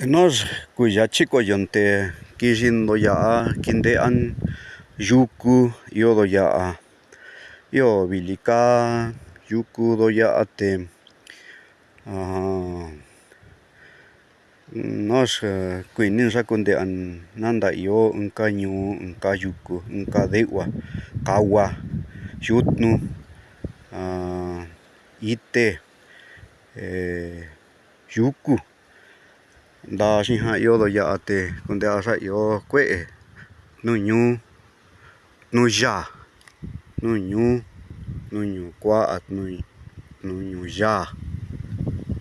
Nos kuyachi koyonte kishindo ya'a kinde'an yuku iodo ya'a io vilika yuku do ya'a te nos kuini xa kunde'an nanda io inka ñuu inka yuku inka de'ua kawa yutnu ite yuku nda xijan iodo ya'a te kunde'axa io kue'e nuñu nuyaa nuñu kua'a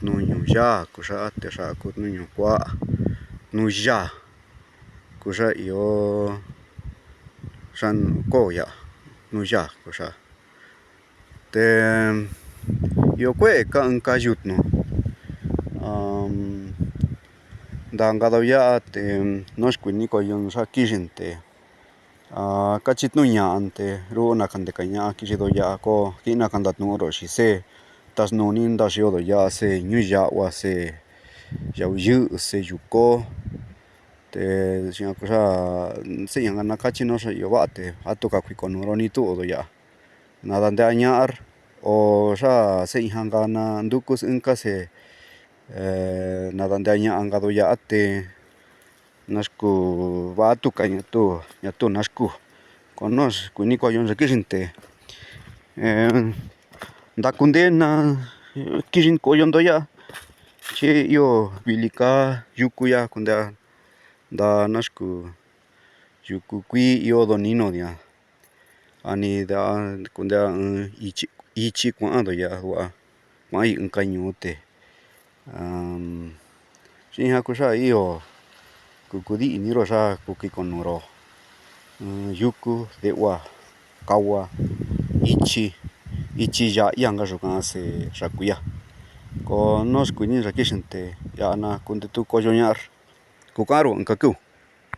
nuñu yaa kuxa te xa ku nuñu kua'a nuyaa kuxa io xa koo ya'a nuyaa kuxa te io kue'e ka inka yutnu ndangado ya'a te nos kuini koyon xa kixin te kachitnuña'an te ru'u nakandekaña'a kixido ya'a ko ki'inaka ndatnu'uro xi sé tasnuni nda xiodo ya'a sé ñuya'wa sé yauyɨ'ɨ sé yukó te yu'an kuxa si'ñanga nakachino xa io va'a te atuka kuikonuro ni tu'udo ya'a nadante'aña'ar o xa se'ijanga nanduku inka se nadante'aña'angado ya'a te naxku va'a tuka ñatu naxku ko nos kuini koyon xa kixin te ndakunde'ena kixin koyondo ya'a chi io vilika yuku ya kunde'a nda naxku yuku kui iodo nínodi'a kunde'a in ichi kua'ando ya'a du'a kua'ai inka ñuu te xi'ija kuxa io kukudi'iniro xa ku kikonuro yuku de'ua kawa ichi ya'ya nkaxu ka'an se xa kui'ia ko nos kuini xa kixin te ya'a na kundetu koyoña'ar ku ka'anro inka kiu.